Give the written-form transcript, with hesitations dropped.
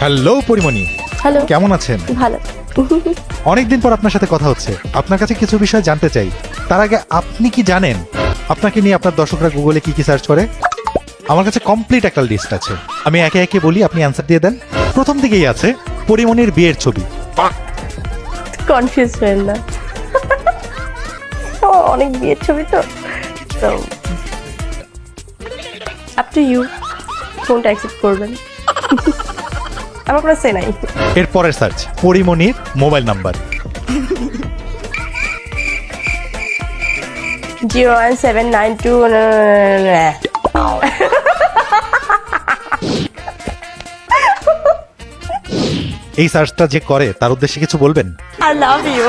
Hello Pori Moni, hello. কেমন আছেন? ভালো। অনেকদিন পর আপনার সাথে কথা হচ্ছে। আপনার কাছে কিছু বিষয় জানতে চাই। তার আগে আপনি কি জানেন আপনাকে নিয়ে আপনার দর্শকরা গুগলে কি কি সার্চ করে? আমার কাছে কমপ্লিট একটা লিস্ট আছে। আমি একে একে বলি, আপনি অ্যান্সার দিয়ে দেন। প্রথম দিকেই আছে পরিমণির বিয়ের ছবি। কনফিউজ হবেন না। আমার অনেক বিয়ের ছবি তো আপ টু ইউ, কোনটা অ্যাকসেপ্ট করবেন। আমার কোনো সে নাই। এর পরের সার্চ পরিমণির মোবাইল নাম্বার। 01792 এই সার্চটা যে করে তার উদ্দেশ্যে কিছু বলবেন? I love you.